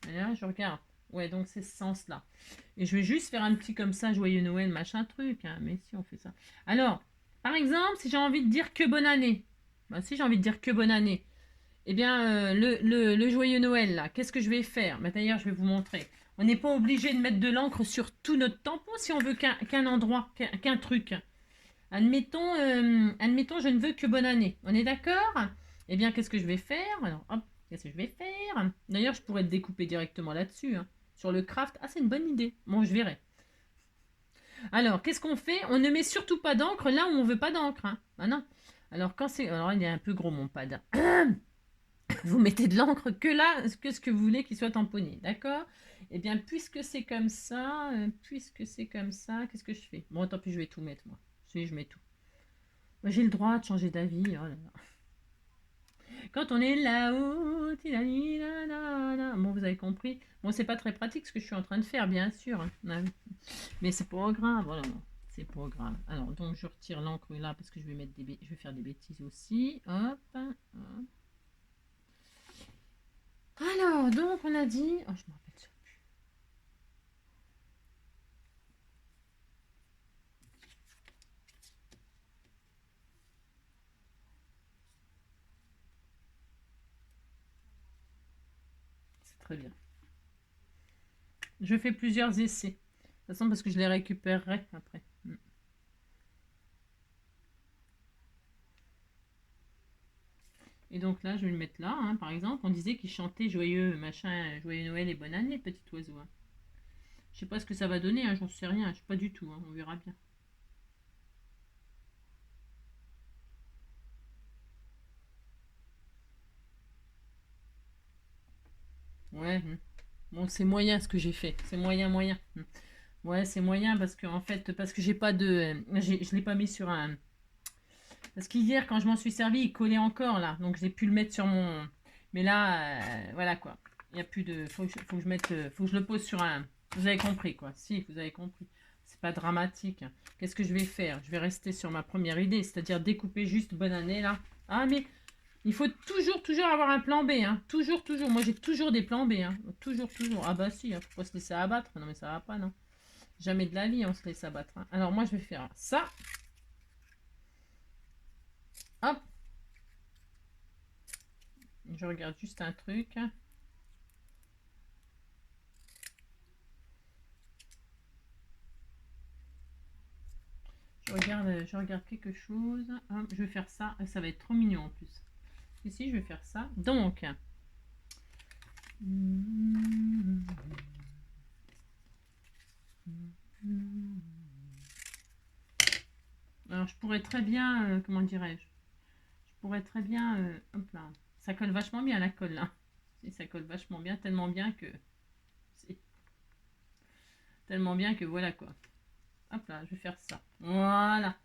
Et là, je regarde. Ouais, donc c'est ce sens-là. Et je vais juste faire un petit comme ça, joyeux Noël, machin truc. Hein. Mais si on fait ça. Alors, par exemple, si j'ai envie de dire que bonne année. Ben, si j'ai envie de dire que bonne année. Eh bien, le joyeux Noël, là, qu'est-ce que je vais faire? Ben, d'ailleurs, je vais vous montrer. On n'est pas obligé de mettre de l'encre sur tout notre tampon si on veut qu'un endroit, qu'un truc. Admettons, admettons, je ne veux que bonne année. On est d'accord? Eh bien, qu'est-ce que je vais faire? Alors, hop, qu'est-ce que je vais faire? D'ailleurs, je pourrais te découper directement là-dessus. Hein, sur le craft. Ah, c'est une bonne idée. Bon, je verrai. Alors, qu'est-ce qu'on fait? On ne met surtout pas d'encre là où on veut pas d'encre. Hein. Ah non. Alors, quand c'est... Alors, il est un peu gros, mon pad. Vous mettez de l'encre que là, que ce que vous voulez qu'il soit tamponné, d'accord? Eh bien, puisque c'est comme ça, qu'est-ce que je fais? Bon, tant pis, je vais tout mettre, moi. Je mets tout. Moi, j'ai le droit de changer d'avis. Oh là là. Quand on est là-haut, bon, vous avez compris. Bon, c'est pas très pratique ce que je suis en train de faire, bien sûr. Hein. Mais c'est pas grave, voilà. C'est pas grave. Alors, donc, je retire l'encre là parce que je vais faire des bêtises aussi. Hop, hop. Alors, donc on a dit... Oh, je me rappelle ça plus. C'est très bien. Je fais plusieurs essais. De toute façon, parce que je les récupérerai après. Et donc là, je vais le mettre là, hein, par exemple. On disait qu'il chantait joyeux machin, joyeux Noël et bonne année, petit oiseau. Hein. Je sais pas ce que ça va donner, hein, j'en sais rien. Je sais pas du tout, hein, on verra bien. Ouais. Bon, c'est moyen ce que j'ai fait. C'est moyen, moyen. Ouais, c'est moyen parce que en fait, parce que j'ai pas de, je l'ai pas mis sur un. Parce qu'hier, quand je m'en suis servi, il collait encore là, donc j'ai pu le mettre sur mon. Mais là, voilà quoi. Il y a plus de. Faut que je mette, faut que je le pose sur un. Vous avez compris quoi. Si, vous avez compris. C'est pas dramatique. Qu'est-ce que je vais faire? Je vais rester sur ma première idée, c'est-à-dire découper juste bonne année là. Ah mais il faut toujours, toujours avoir un plan B, hein. Toujours, toujours. Moi j'ai toujours des plans B, hein. Toujours, toujours. Ah bah si, hein. Faut pas se laisser abattre. Non mais ça va pas, non. Jamais de la vie on se laisse abattre, hein. Alors moi je vais faire ça. Hop. Je regarde juste un truc. Je regarde quelque chose. Hop, je vais faire ça. Ça va être trop mignon en plus. Ici, je vais faire ça. Donc. Alors, je pourrais très bien. Comment dirais-je? Je pourrais très bien. Hop là. Ça colle vachement bien la colle là. Si, ça colle vachement bien. Tellement bien que. C'est tellement bien que voilà quoi. Hop là, je vais faire ça. Voilà.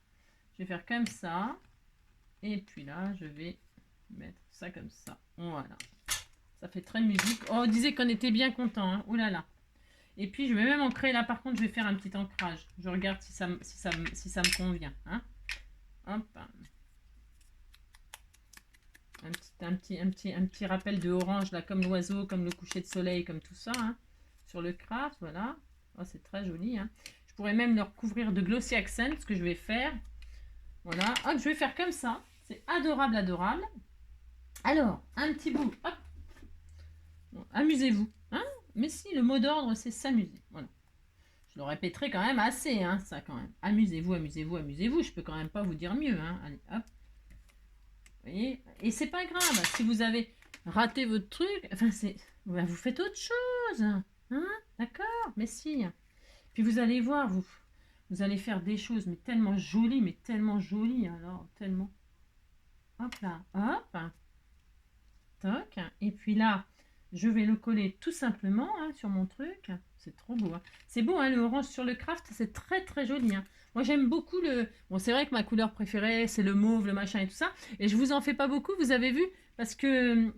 Je vais faire comme ça. Et puis là, je vais mettre ça comme ça. Voilà. Ça fait très musique. Oh, on disait qu'on était bien content. Hein. Ouh là là. Et puis, je vais même ancrer là. Par contre, je vais faire un petit ancrage. Je regarde si ça me convient. Hein. Hop. Un petit rappel de orange là, comme l'oiseau, comme le coucher de soleil, comme tout ça. Hein. Sur le craft, voilà. Oh, c'est très joli. Hein. Je pourrais même le recouvrir de glossy accent, ce que je vais faire. Voilà. Hop, je vais faire comme ça. C'est adorable, adorable. Alors, un petit bout. Hop. Bon, amusez-vous. Hein. Mais si, le mot d'ordre, c'est s'amuser. Voilà. Je le répéterai quand même assez, hein, ça quand même. Amusez-vous, amusez-vous, amusez-vous. Je peux quand même pas vous dire mieux. Hein. Allez, hop. Vous voyez. Et c'est pas grave. Si vous avez raté votre truc, enfin, vous faites autre chose. Hein. D'accord. Mais si. Puis vous allez voir, vous allez faire des choses, mais tellement jolies, alors, tellement. Hop là, hop. Toc. Et puis là, je vais le coller tout simplement hein, sur mon truc. C'est trop beau. Hein. C'est beau, hein, le orange sur le craft, c'est très très joli. Hein. Moi j'aime beaucoup le... Bon, c'est vrai que ma couleur préférée, c'est le mauve, le machin et tout ça. Et je vous en fais pas beaucoup, vous avez vu, parce que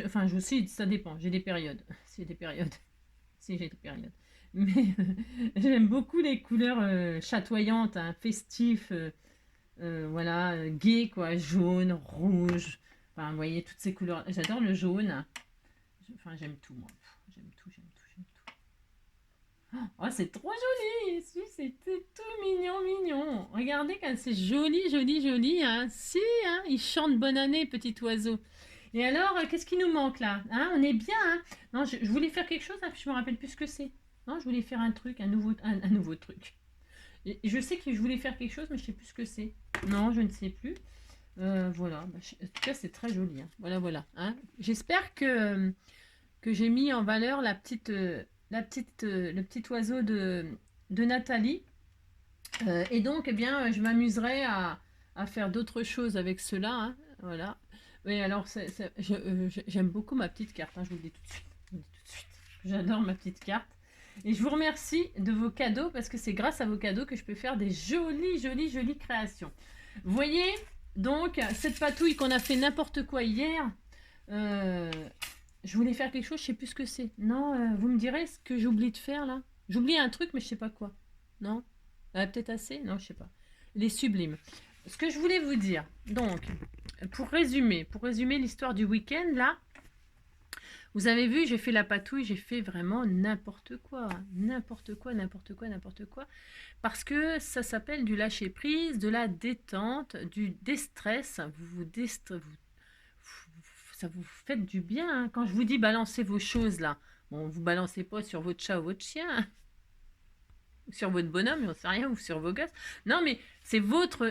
enfin, je aussi, ça dépend. J'ai des périodes. C'est des périodes. Si, j'ai des périodes. Mais j'aime beaucoup les couleurs chatoyantes, hein, festives, voilà, gaies, quoi. Jaune, rouge. Enfin, vous voyez, toutes ces couleurs. J'adore le jaune. Enfin, j'aime tout, moi. J'aime tout, j'aime tout, j'aime tout. Oh, c'est trop joli. Si, c'était tout mignon, mignon. Regardez comme c'est joli, joli, joli. Hein. Si, hein, il chante bonne année, petit oiseau. Et alors, qu'est-ce qui nous manque là hein. On est bien. Hein. Non, je voulais faire quelque chose, hein, puis je me rappelle plus ce que c'est. Non, je voulais faire un truc, un nouveau truc. Et je sais que je voulais faire quelque chose, mais je sais plus ce que c'est. Non, je ne sais plus. Voilà. Bah, en tout cas, c'est très joli. Hein. Voilà, voilà. Hein. J'espère que j'ai mis en valeur le petit oiseau de Nathalie. Et donc, eh bien, je m'amuserai à faire d'autres choses avec cela. Hein. Voilà. Oui, alors, j'aime beaucoup ma petite carte. Hein, je vous le dis tout de suite. Je vous le dis tout de suite. J'adore ma petite carte. Et je vous remercie de vos cadeaux parce que c'est grâce à vos cadeaux que je peux faire des jolies, jolies, jolies créations. Vous voyez, donc, cette patouille qu'on a fait n'importe quoi hier, je voulais faire quelque chose, je sais plus ce que c'est. Non, vous me direz ce que j'oublie de faire là. J'oublie un truc, mais je sais pas quoi. Non peut-être assez. Non, je sais pas. Les sublimes. Ce que je voulais vous dire, donc, pour résumer l'histoire du week-end là, vous avez vu, j'ai fait la patouille, j'ai fait vraiment n'importe quoi. N'importe quoi, n'importe quoi, n'importe quoi. Parce que ça s'appelle du lâcher-prise, de la détente, du déstress. Ça vous fait du bien. Hein. Quand je vous dis balancez vos choses là, bon, vous balancez pas sur votre chat ou votre chien, hein. Sur votre bonhomme, on sait rien, ou sur vos gosses. Non, mais c'est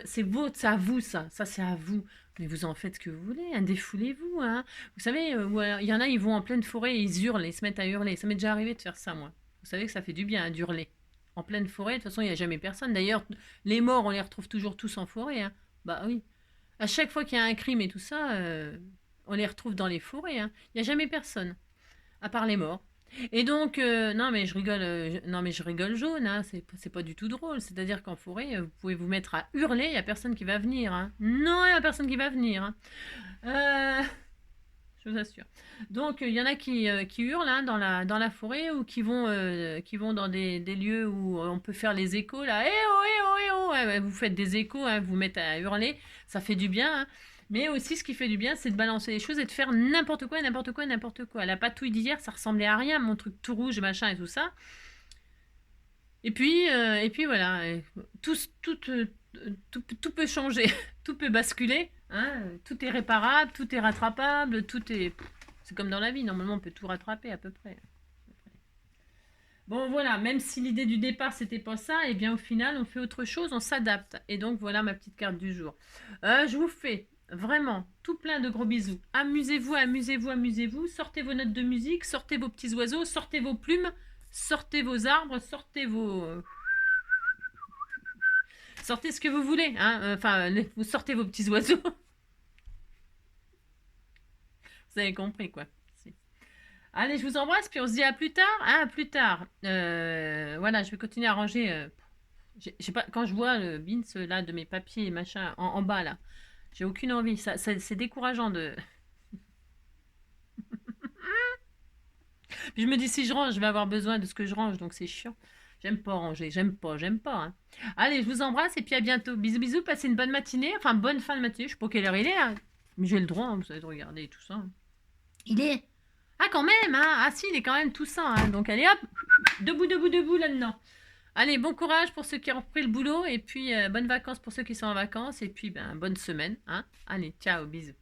c'est à vous ça c'est à vous. Mais vous en faites ce que vous voulez, hein, défoulez-vous. Hein. Vous savez, il y en a, ils vont en pleine forêt et ils hurlent, ils se mettent à hurler. Ça m'est déjà arrivé de faire ça, moi. Vous savez que ça fait du bien hein, d'hurler. En pleine forêt, de toute façon, il n'y a jamais personne. D'ailleurs, les morts, on les retrouve toujours tous en forêt. Hein. Bah oui. À chaque fois qu'il y a un crime et tout ça, on les retrouve dans les forêts. Hein. Il n'y a jamais personne. à part les morts. Et donc, non mais je rigole, non mais je rigole jaune, hein, c'est pas du tout drôle. C'est-à-dire qu'en forêt, vous pouvez vous mettre à hurler, il y a personne qui va venir, hein. Non, il y a personne qui va venir, hein. Euh, je vous assure. Donc, il y en a qui hurlent, hein, dans la forêt ou qui vont dans des lieux où on peut faire les échos, là. Eh oh, eh oh, eh oh. Ouais, ouais, vous faites des échos, hein, vous vous mettez à hurler, ça fait du bien, hein. Mais aussi, ce qui fait du bien, c'est de balancer les choses et de faire n'importe quoi, n'importe quoi, n'importe quoi. La patouille d'hier, ça ressemblait à rien, mon truc tout rouge, machin et tout ça. Et puis voilà, tout peut changer, tout peut basculer, hein, tout est réparable, tout est rattrapable, tout est... C'est comme dans la vie, normalement on peut tout rattraper à peu près. Bon voilà, même si l'idée du départ c'était pas ça, et bien au final on fait autre chose, on s'adapte. Et donc voilà ma petite carte du jour. Je vous fais vraiment tout plein de gros bisous. Amusez-vous, amusez-vous, amusez-vous. Sortez vos notes de musique, sortez vos petits oiseaux, sortez vos plumes, sortez vos arbres, sortez ce que vous voulez, hein. Enfin, vous sortez vos petits oiseaux. Vous avez compris, quoi. Allez, je vous embrasse, puis on se dit à plus tard. Ah, à plus tard. Voilà, je vais continuer à ranger. J'ai pas, quand je vois le bins là de mes papiers et machin en bas là, j'ai aucune envie. C'est décourageant de. Puis je me dis si je range, je vais avoir besoin de ce que je range, donc c'est chiant. J'aime pas ranger, j'aime pas, hein. Allez, je vous embrasse et puis à bientôt. Bisous, bisous, passez une bonne matinée, enfin bonne fin de matinée. Je sais pas quelle heure il est là, mais j'ai le droit, hein, vous savez, de regarder tout ça, hein. Il est. Ah, quand même, hein. Ah, si, il est quand même tout ça, hein. Donc, allez, hop, debout, debout, debout là-dedans. Allez, bon courage pour ceux qui ont repris le boulot. Et puis, bonnes vacances pour ceux qui sont en vacances. Et puis, ben, bonne semaine, hein. Allez, ciao, bisous.